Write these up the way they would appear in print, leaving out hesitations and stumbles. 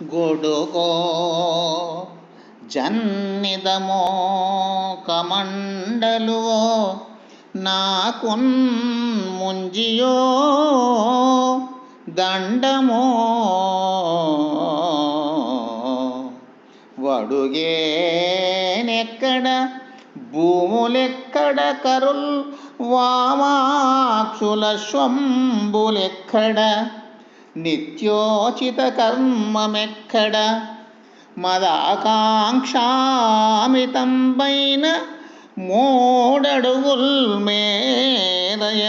గొడుగో జన్నిదమో కమండలువో నాకున్ ముంజియో దండమో వడుగేనెక్కడ భూములెక్కడ కరుల్ వామాక్షుల స్వంబులెక్కడ నిత్యోచిత కర్మమెక్కడ మదాకాంక్షామితంబైన మూడడుగుల్ మేరయ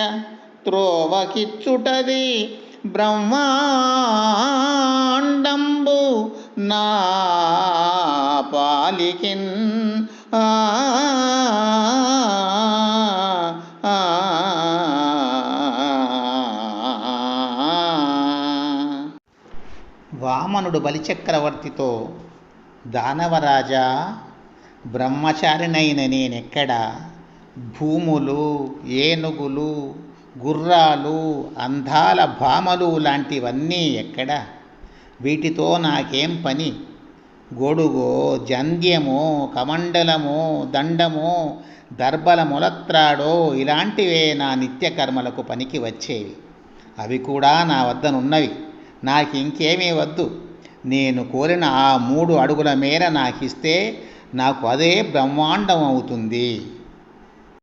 త్రోవకిచ్చుటది బ్రహ్మాండంబు నా పాలికిన్ వామనుడు బలిచక్రవర్తితో, దానవరాజా, బ్రహ్మచారినైన నేనెక్కడ భూములు, ఏనుగులు, గుర్రాలు, అందాల భామలు లాంటివన్నీ ఎక్కడ? వీటితో నాకేం పని? గొడుగో, జంధ్యమో, కమండలమో, దండమో, దర్బల మొలత్రాడో ఇలాంటివే నా నిత్యకర్మలకు పనికి వచ్చేవి. అవి కూడా నా వద్దనున్నవి. నాకింకేమీ వద్దు. నేను కోరిన ఆ 3 అడుగుల మేర నాకిస్తే నాకు అదే బ్రహ్మాండం అవుతుంది.